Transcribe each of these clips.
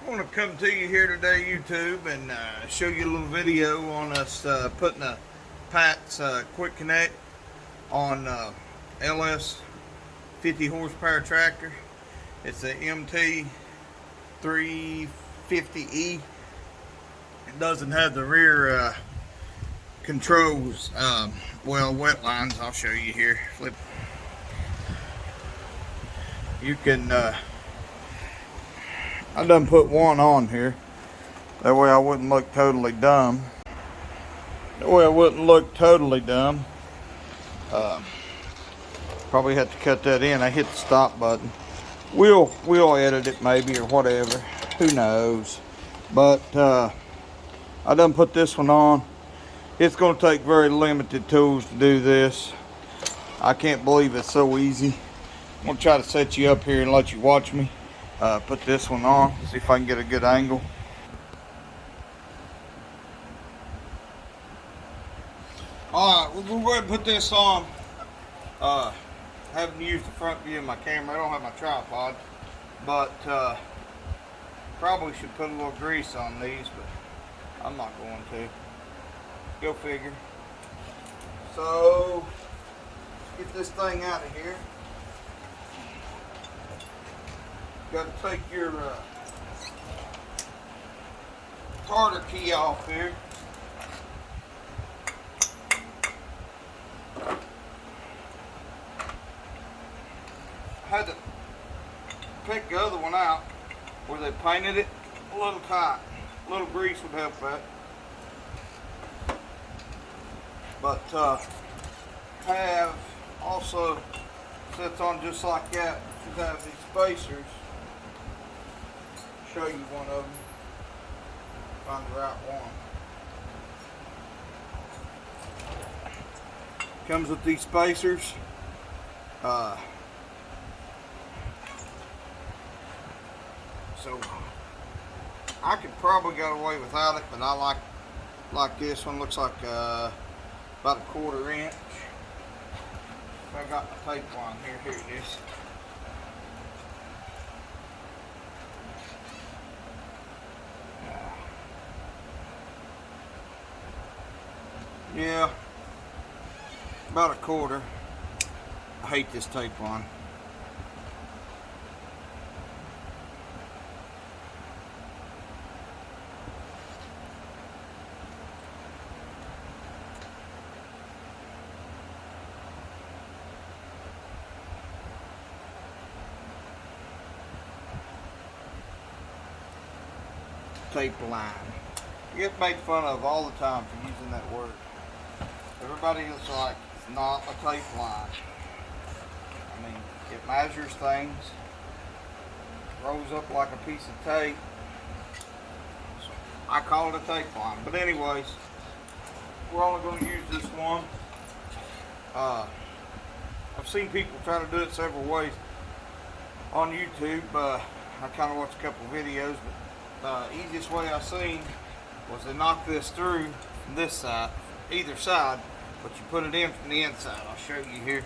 I want to come to you here today, YouTube, and show you a little video on us putting a Pat's quick connect on LS 50 horsepower tractor. It's a MT 350E. It doesn't have the rear controls, wet lines. I'll show you here. Flip. You can I done put one on here. That way I wouldn't look totally dumb. Probably have to cut that in. I hit the stop button. We'll edit it maybe or whatever. Who knows? But I done put this one on. It's going to take very limited tools to do this. I can't believe it's so easy. I'm going to try to set you up here and let you watch me put this one on. See if I can get a good angle. Alright, we'll go ahead and put this on. Haven't used the front view of my camera. I don't have my tripod. But probably should put a little grease on these, but I'm not going to. Go figure. So, let's get this thing out of here. Got to take your starter key off here. I had to pick the other one out where they painted it a little tight. A little grease would help that. But have also sits on just like that. Should have these spacers. Show you one of them. Find the right one. Comes with these spacers. So I could probably get away without it, but I like this one. Looks like about a 1/4 inch. I got my tape line here. Here it is. Yeah, about a 1/4. I hate this tape line. Tape line. You get made fun of all the time for using that word. Everybody is like, it's not a tape line. I mean, it measures things, rolls up like a piece of tape. So I call it a tape line. But anyways, we're only going to use this one. I've seen people try to do it several ways on YouTube. I kind of watched a couple videos, but the easiest way I seen was to knock this through from this side, either side, but you put it in from the inside. I'll show you here.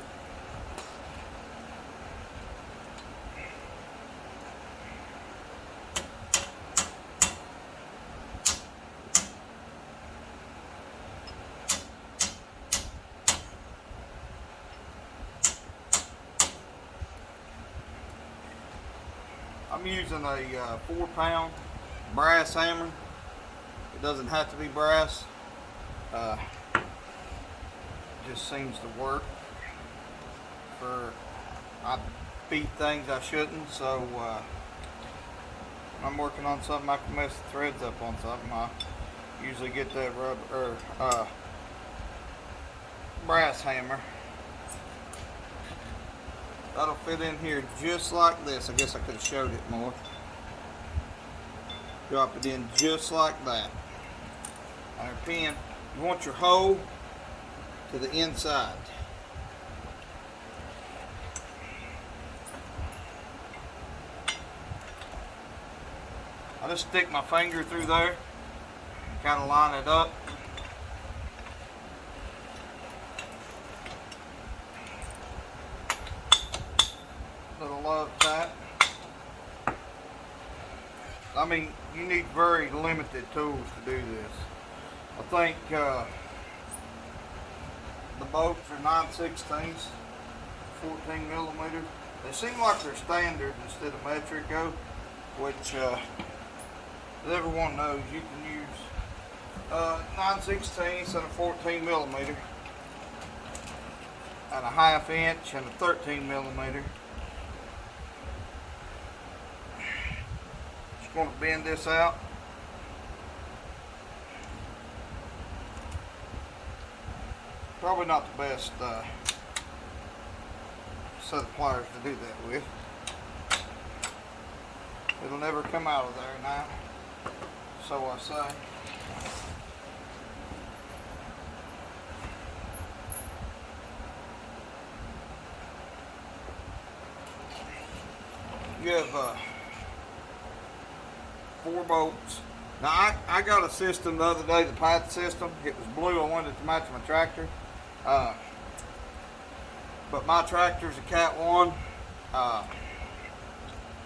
I'm using a 4-pound brass hammer. It doesn't have to be brass. Just seems to work for, I beat things I shouldn't, so when I'm working on something I can mess the threads up on something, I usually get that rubber or brass hammer. That'll fit in here just like this. I guess I could have showed it more. Drop it in just like that. On your pin, you want your hole to the inside. I just stick my finger through there, kind of line it up. Little love tap. I mean, you need very limited tools to do this. I think the bolts are 9/16, 14 millimeters. They seem like they're standard instead of metric, which everyone knows you can use 9/16 and a 14 millimeter, and a 1/2 inch and a 13 millimeter. Just going to bend this out. Probably not the best set of pliers to do that with. It'll never come out of there now, so I say. You have 4 bolts. Now I got a system the other day, the path system. It was blue. I wanted it to match my tractor. But my tractor's a Cat 1.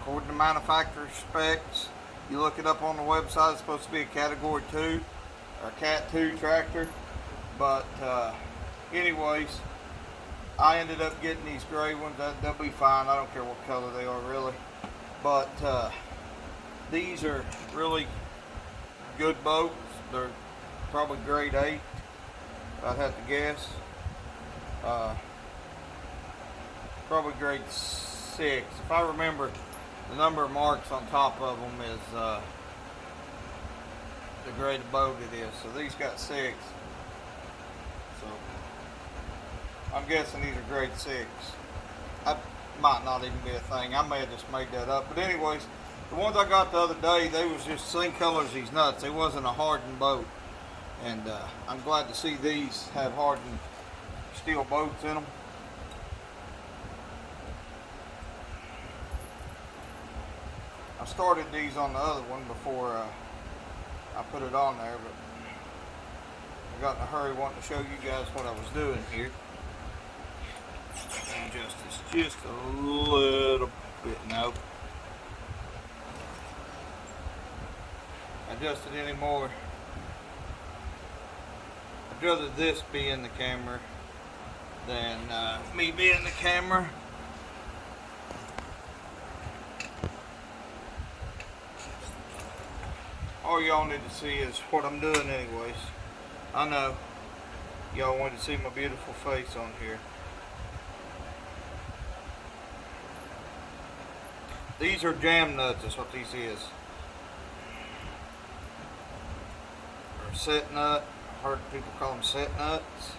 According to manufacturer specs, you look it up on the website, it's supposed to be a Category 2 or a Cat 2 tractor. But anyways, I ended up getting these gray ones. They'll be fine. I don't care what color they are really. But these are really good boats. They're probably grade 8, if I'd have to guess. Probably grade 6. If I remember, the number of marks on top of them is the grade of boat it is. So these got 6. So I'm guessing these are grade 6. That might not even be a thing. I may have just made that up. But anyways, the ones I got the other day, they was just the same color as these nuts. They wasn't a hardened boat. And I'm glad to see these have hardened steel bolts in them. I started these on the other one before I put it on there, but I got in a hurry wanting to show you guys what I was doing here. Adjust this just a little bit. Nope. Adjust it anymore. I'd rather this be in the camera than me be in the camera. All y'all need to see is what I'm doing anyways. I know y'all wanted to see my beautiful face on here. These are jam nuts, is what these is. Or set nut. I've heard people call them set nuts.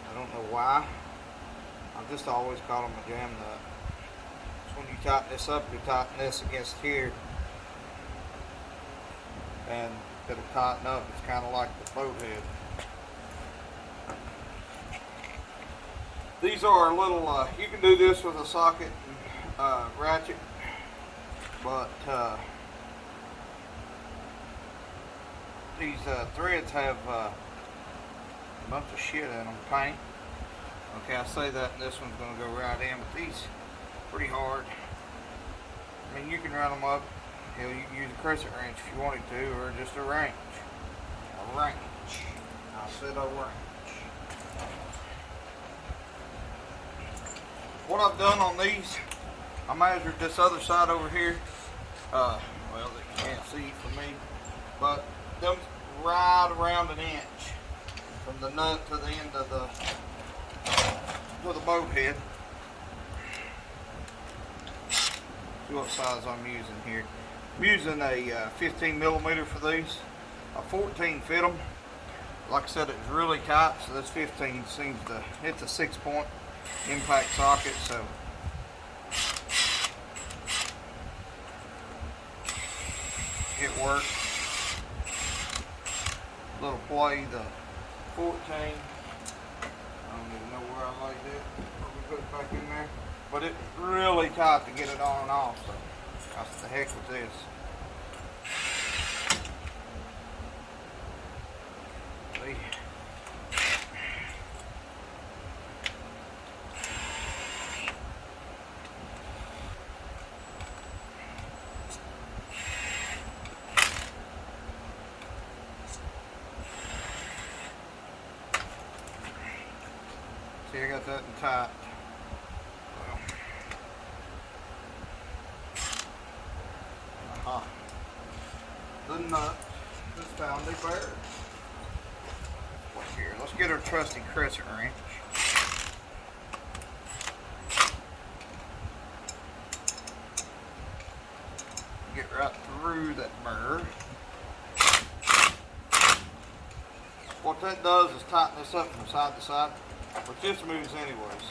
I don't know why. I've just always called them a jam nut. So when you tighten this up, you tighten this against here. And it'll tighten up. It's kind of like the boat head. These are a little, you can do this with a socket and ratchet, but these threads have a bunch of shit in them, paint. Okay, I say that and this one's going to go right in, but these pretty hard. I mean, you can run them up. Hell, you can use a crescent wrench if you wanted to, or just a wrench. A wrench. I said a wrench. What I've done on these, I measured this other side over here. Well, that you can't see for me, but them right around an inch from the nut to the end of the boat head. See what size I'm using here. I'm using a 15 millimeter for these. A 14 fit them. Like I said, it was really tight, so this 15 seems to, it's a 6-point impact socket, so it works. Little play, the 14. I don't even know where I laid it. Probably put it back in there. But it's really tight to get it on and off, so that's the heck with this. See? See, I got that in tight. The nut is found a bear. Here, let's get our trusty crescent wrench. Get right through that burr. What that does is tighten this up from side to side, but this moves anyways.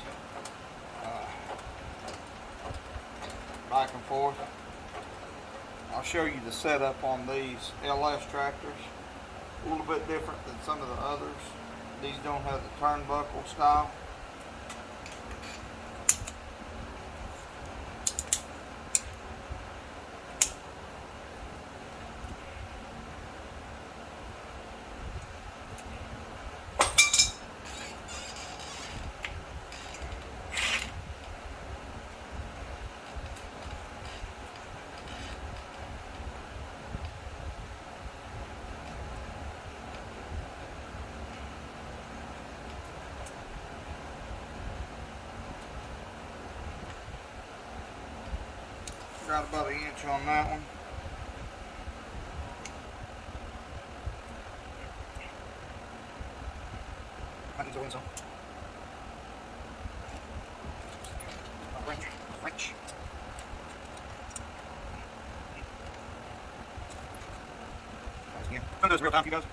Back and forth. I'll show you the setup on these LS tractors. A little bit different than some of the others. These don't have the turnbuckle style. Got about an inch on that one. I need to win some. Wrench. I'm gonna do this real time for you guys.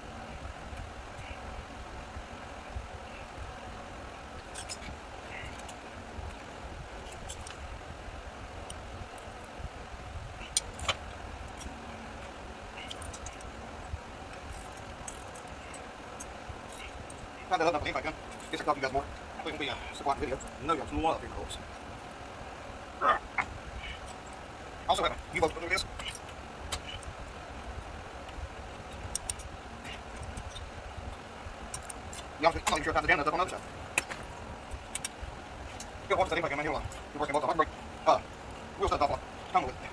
Trying to up the if I can. Guess I can talk to you guys more. I think it'll be a supply video. No, y'all some more up here, folks. Also have a U-boat to do this. Y'all should make sure time to jam that up on the other side. Good watch that if I can, man. You're working both. I can break. Wheel set off on. Tongue with it.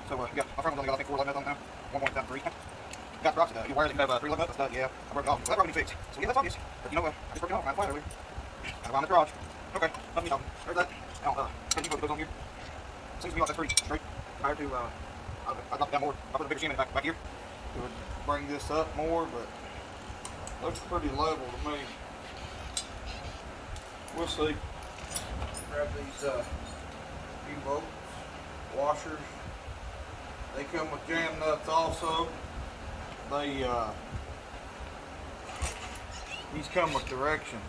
So, yeah, my front one's only got, I think, 4 11 nuts on now. 1.3. Got the rocks you wires that can have 3 11 nuts. That's yeah. I broke it off. So that probably needs fixed. So yeah, that's obvious. But you know what? I just broke it off. I had a fire earlier. Got around the garage. Okay. Let me know. There's that. Now, can you go on here? Seems to be like that's pretty straight. Prior to, I dropped it down more. I put a bigger shim in it back here. It would bring this up more, but looks pretty level to me. We'll see. Grab these U-bolts, washers. They come with jam nuts also. They these come with directions.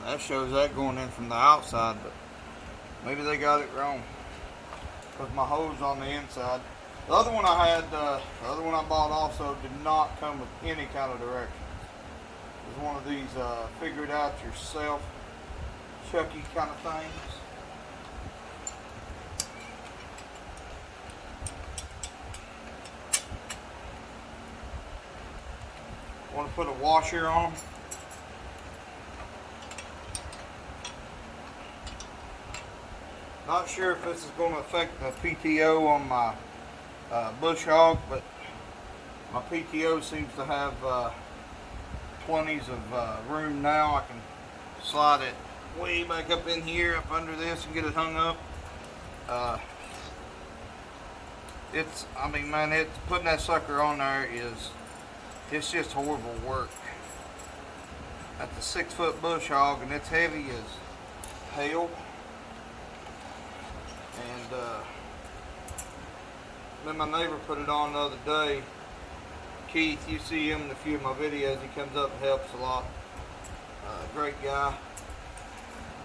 That shows that going in from the outside, but maybe they got it wrong because my hose on the inside. The other one I had, the other one I bought also did not come with any kind of directions. It was one of these figure it out yourself, Chucky kind of things. Want to put a washer on them. Not sure if this is going to affect the PTO on my bush hog, but my PTO seems to have plenties of room now. I can slide it way back up in here, up under this, and get it hung up. I mean, man, putting that sucker on there it's just horrible work. That's a 6-foot bush hog, and it's heavy as hell. And then my neighbor put it on the other day. Keith, you see him in a few of my videos. He comes up and helps a lot. Great guy.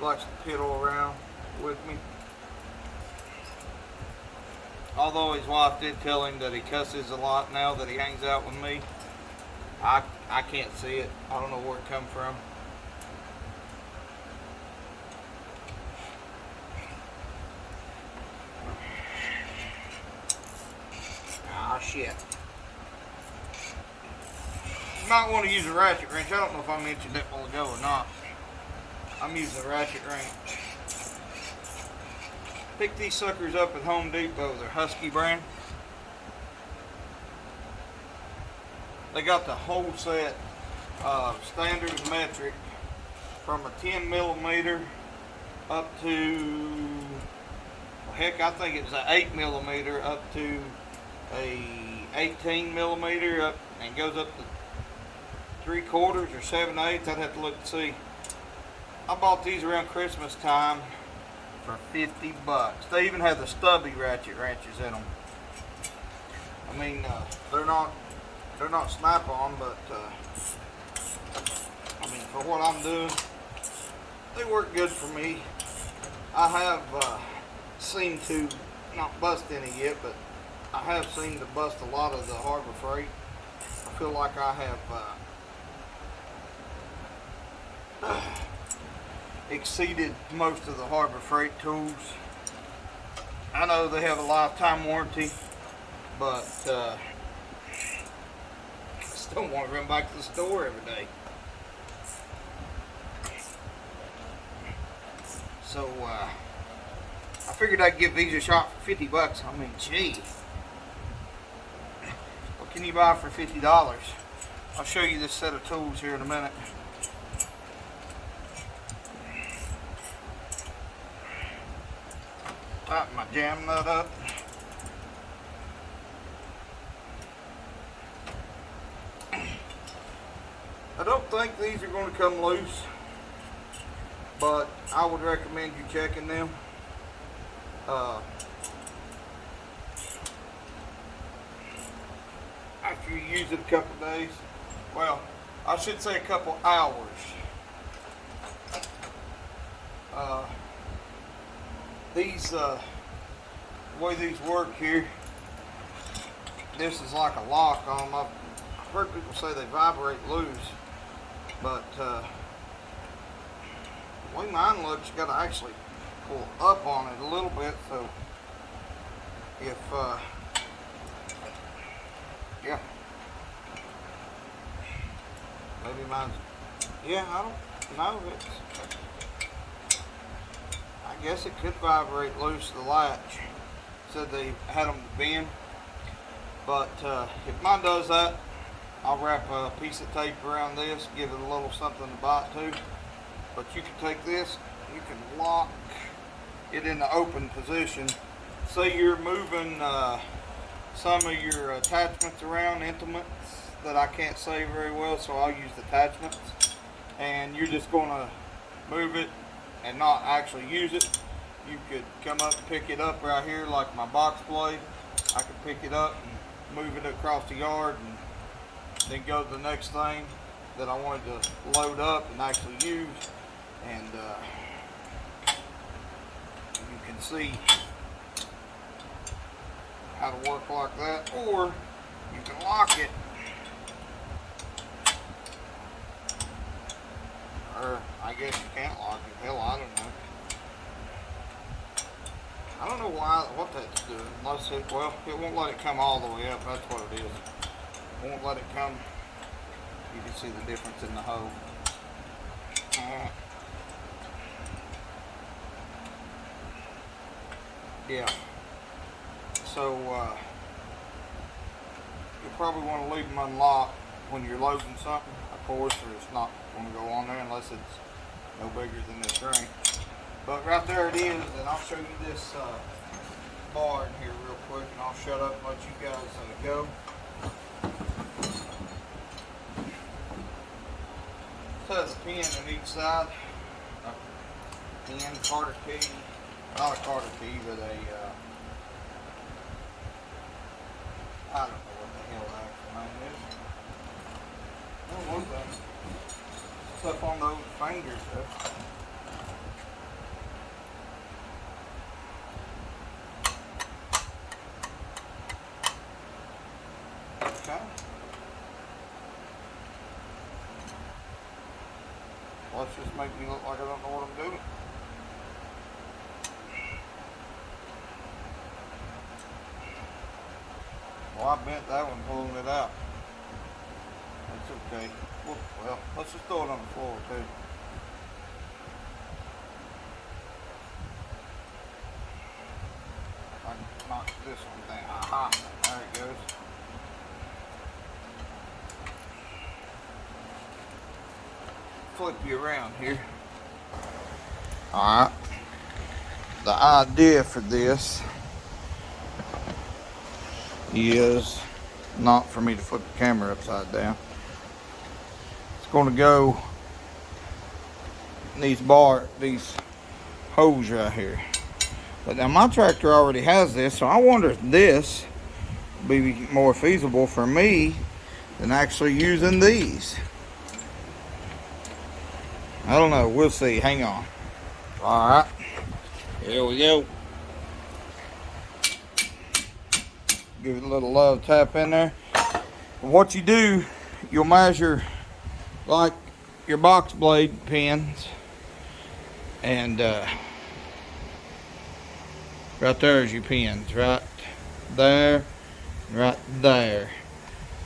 Likes to piddle around with me. Although his wife did tell him that he cusses a lot now that he hangs out with me. I can't see it. I don't know where it come from. Ah, shit. You might want to use a ratchet wrench. I don't know if I mentioned that a while ago or not. I'm using a ratchet wrench. Picked these suckers up at Home Depot. They're Husky brand. They got the whole set of standard and metric from a 10 millimeter up to, well, heck, I think it was an 8 millimeter up to a 18 millimeter up, and goes up to 3/4 or 7/8. I'd have to look to see. I bought these around Christmas time for 50 bucks. They even have the stubby ratchets in them. I mean, they're not snap-on, but I mean, for what I'm doing, they work good for me. I have seemed to not bust any yet, but I have seemed to bust a lot of the Harbor Freight. I feel like I have exceeded most of the Harbor Freight tools. I know they have a lifetime warranty, but I just don't want to run back to the store every day. So I figured I'd give these a shot for 50 bucks. I mean, gee, what can you buy for $50? I'll show you this set of tools here in a minute. Tighten my jam nut up. I don't think these are going to come loose, but I would recommend you checking them. After you use it a couple days, well, I should say a couple hours. The way these work here, this is like a lock on them. I've heard people say they vibrate loose, but the way mine looks, you got to actually pull up on it a little bit. So if yeah, maybe mine's, yeah, I don't know. I guess it could vibrate loose, the latch. Said they had them to bend, but if mine does that, I'll wrap a piece of tape around this, give it a little something to bite to. But you can take this, you can lock it in the open position. Say you're moving some of your attachments around, intimates that I can't say very well, so I'll use the attachments. And you're just going to move it and not actually use it. You could come up and pick it up right here, like my box blade. I could pick it up and move it across the yard, and then go to the next thing that I wanted to load up and actually use. And you can see how to work like that, or you can lock it, or I guess you can't lock it. Hell, I don't know. I don't know what that's doing, unless it, well, it won't let it come all the way up. That's what it is. It won't let it come. You can see the difference in the hole. Yeah. So you probably want to leave them unlocked when you're loading something. Of course, or it's not going to go on there unless it's no bigger than this ring. But right there it is, and I'll show you this bar in here real quick, and I'll shut up and let you guys go. It has a pin on each side. A pin, Carter key, not a Carter key, but a I don't know what the hell the actual name is. I don't know that. Stuff on those fingers though. Okay. Let's just make me look like I don't know what I'm doing. Well, I bent that one pulling it out. That's okay. Well, let's just throw it on the floor too. I can knock this one down. Aha, there it goes. flip you around here. Alright. The idea for this is not for me to flip the camera upside down. It's going to go in these hose right here. But now my tractor already has this, so I wonder if this would be more feasible for me than actually using these. I don't know, we'll see. Hang on. Alright, here we go. Give it a little love tap in there. What you do, you'll measure like your box blade pins, and right there is your pins, right there, right there.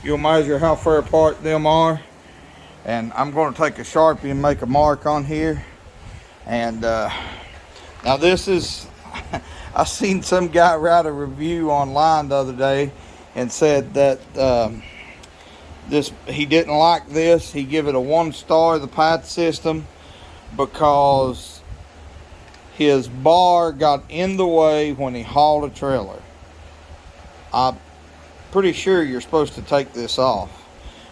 You'll measure how far apart them are, and I'm going to take a Sharpie and make a mark on here. And now this is I seen some guy write a review online the other day and said that he didn't like this. He give it a 1 star, the path system, because his bar got in the way when he hauled a trailer. I'm pretty sure you're supposed to take this off.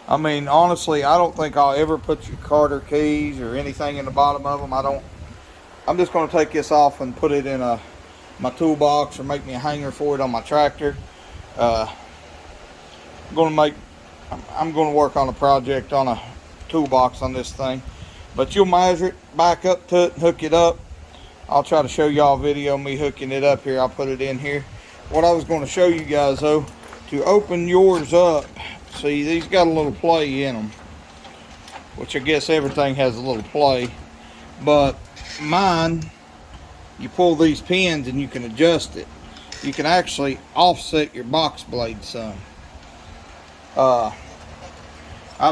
I mean, honestly, I don't think I'll ever put your Carter keys or anything in the bottom of them. I'm just going to take this off and put it in my toolbox, or make me a hanger for it on my tractor. I'm going to work on a project on a toolbox on this thing. But you'll measure it, back up to it, and hook it up. I'll try to show y'all a video of me hooking it up here. I'll put it in here. What I was going to show you guys though, to open yours up, see, these got a little play in them, which I guess everything has a little play, but mine, you pull these pins and you can adjust it. You can actually offset your box blade some. I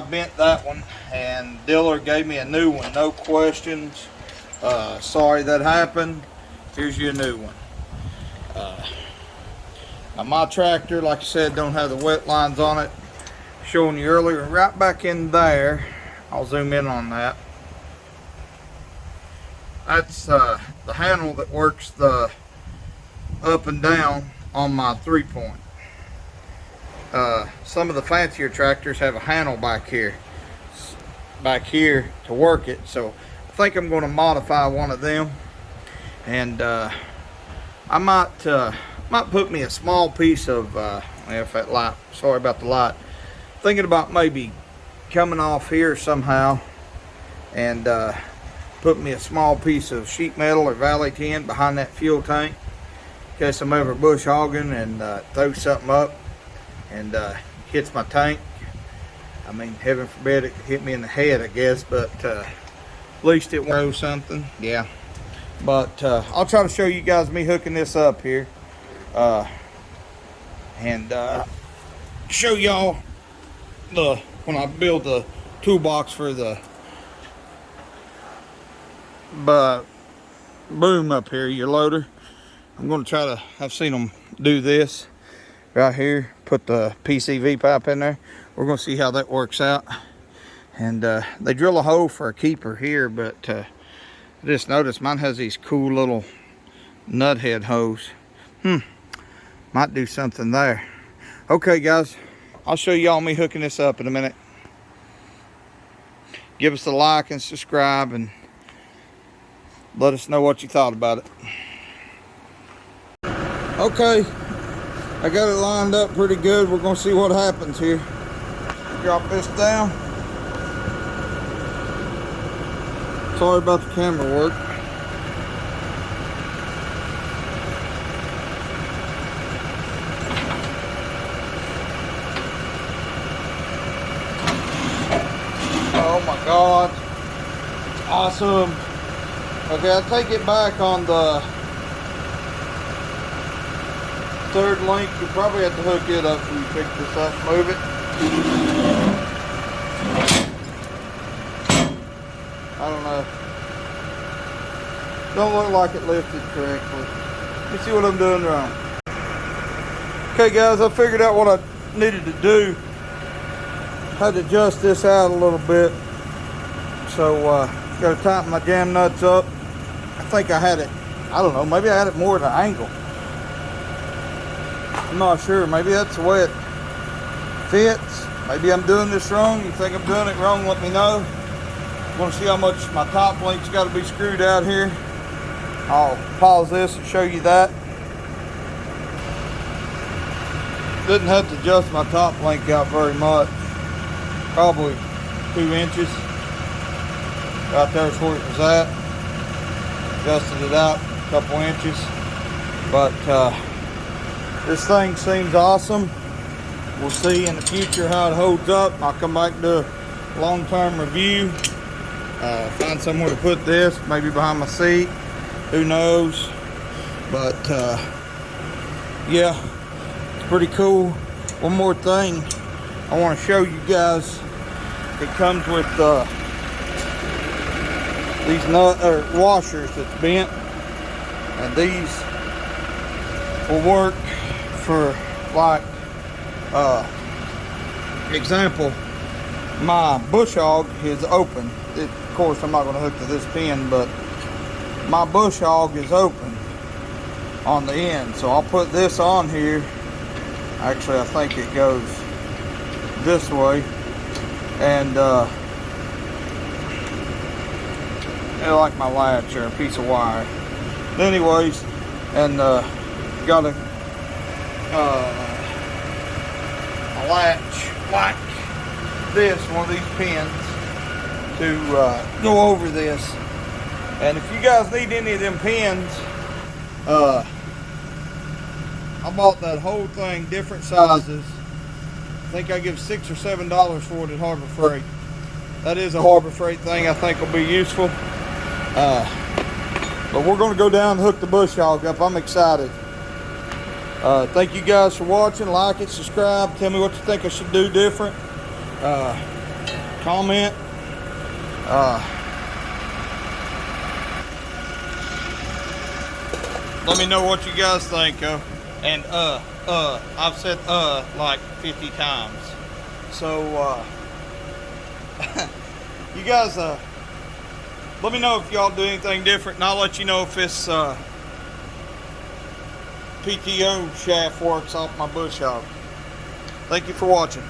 bent that one, and Diller gave me a new one, no questions. Sorry that happened. Here's your new one. Now my tractor, like I said, don't have the wet lines on it. Showing you earlier, right back in there. I'll zoom in on that. That's the handle that works the up and down on my 3-point. Some of the fancier tractors have a handle back here to work it, so I think I'm going to modify one of them, and I might put me a small piece of if that light, sorry about the light, thinking about maybe coming off here somehow and put me a small piece of sheet metal or valley tin behind that fuel tank in case I'm ever bush hogging and throw something up and hits my tank. I mean, heaven forbid it could hit me in the head, I guess, but at least it won't throw something. Yeah, but I'll try to show you guys me hooking this up here and show y'all when I build the toolbox for the boom up here, your loader. I'm going to try to, I've seen them do this right here, put the PCV pipe in there. We're going to see how that works out. And they drill a hole for a keeper here, but I just noticed mine has these cool little nut head holes. Might do something there. Okay guys, I'll show y'all me hooking this up in a minute. Give us a like and subscribe, and let us know what you thought about it. Okay, I got it lined up pretty good. We're gonna see what happens here. Drop this down. Sorry about the camera work. Oh my God, it's awesome. Okay, I'll take it back on the third link. You probably have to hook it up when you pick this up, move it. I don't know. Don't look like it lifted correctly. Let me see what I'm doing wrong. Okay guys, I figured out what I needed to do. Had to adjust this out a little bit. So So got to tighten my jam nuts up. I think I had it, I don't know, maybe I had it more at an angle. I'm not sure. Maybe that's the way it fits. Maybe I'm doing this wrong. You think I'm doing it wrong, let me know. Want to see how much my top link's got to be screwed out here. I'll pause this and show you that. Didn't have to adjust my top link out very much. Probably 2 inches. Right there's where it was at. Adjusted it out a couple inches. But this thing seems awesome. We'll see in the future how it holds up. I'll come back and do a long-term review. Find somewhere to put this, maybe behind my seat. Who knows? But yeah, it's pretty cool. One more thing I want to show you guys. It comes with these washers that's bent, and these will work for, like, example, my bush hog is open. Of course, I'm not going to hook to this pin, but my bush hog is open on the end. So I'll put this on here. Actually, I think it goes this way. And like my latch or a piece of wire. Anyways, and got a latch like this, one of these pins, to go over this. And if you guys need any of them pins, I bought that whole thing, different sizes. I think I give $6 or $7 for it at Harbor Freight. That is a Harbor Freight thing. I think will be useful. But we're going to go down and hook the bush hog up. I'm excited. Thank you guys for watching. Like it, subscribe. Tell me what you think I should do different. Comment. Let me know what you guys think. And I've said like 50 times. So you guys let me know if y'all do anything different, and I'll let you know if this PTO shaft works off my bush hog. Thank you for watching.